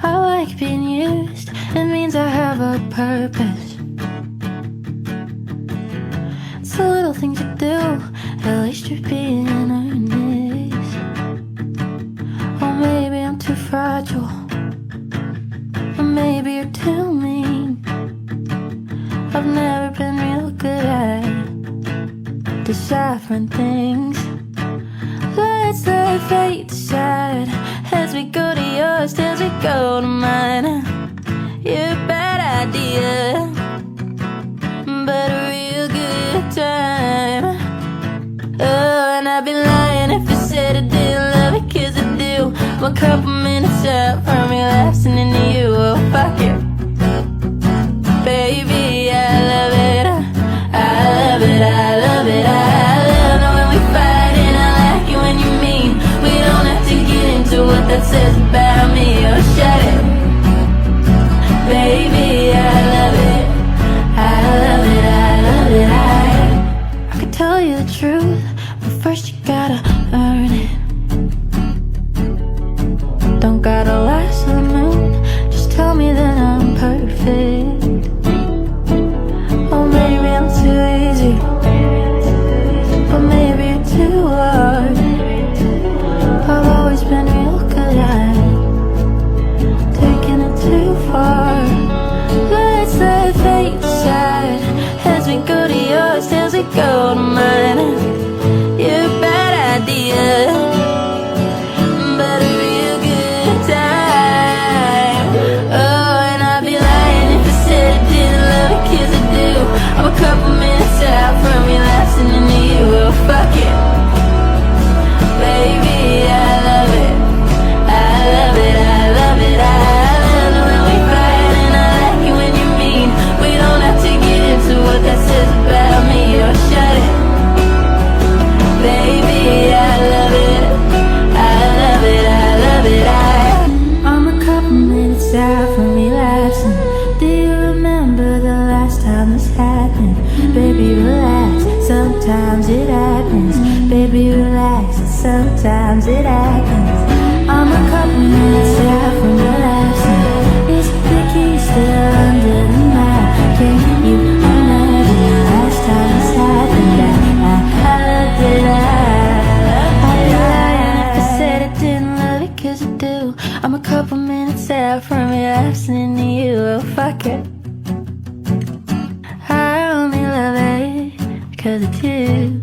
I like being used, it means I have a purpose. It's the little things you do, at least you're being earnest. Or maybe I'm too fragile, or maybe you're too mean. I've never been real good at deciphering things. Let's let fate decide as we go to yours, as we go to mine. You're a bad idea, but a real good time. Oh, and I'd be lying if I said I didn't love it, 'cause I do. I'm a couple minutes out from relapsing into you. Oh, fuck it, baby, I love it. I love it, I love it, I love it when we fight, and I like it when you're mean. We don't have to get into what that says about me. Oh, shut it, baby, I love it. I love it, I love it, I could tell you the truth, but first you gotta earn it. Don't gotta last to the moon, just tell me that I'm perfect. Or maybe I'm too easy, or maybe you're too hard. I've always been real good at taking it too far. Let's let fate decide as we go to yours, as we go to mine. You're a bad idea, but a real good time. Oh, and I'd be lying if I said I didn't love it, 'cause I do. I'm a couple minutes out from relapsing into you. Oh, fuck it, baby, I love it. I love it, I love it, I love it when we fight, and I like it when you're mean. We don't have to get into what that says about me. Oh, shut it, baby, I love it. I love it, I love it, I'm a couple minutes out from relapsing. Do you remember the last time this happened? Baby, relax, sometimes it happens. Baby, relax, sometimes it happens. I'm a couple minutes out from relapsing. Is the key still under the mat? Can you remember the last time this happened? I loved it, I'd be lying if I said I didn't love it, 'cause I do. I'm a couple minutes out from relapsing into you. Oh, fuck it, I only love it 'cause I do.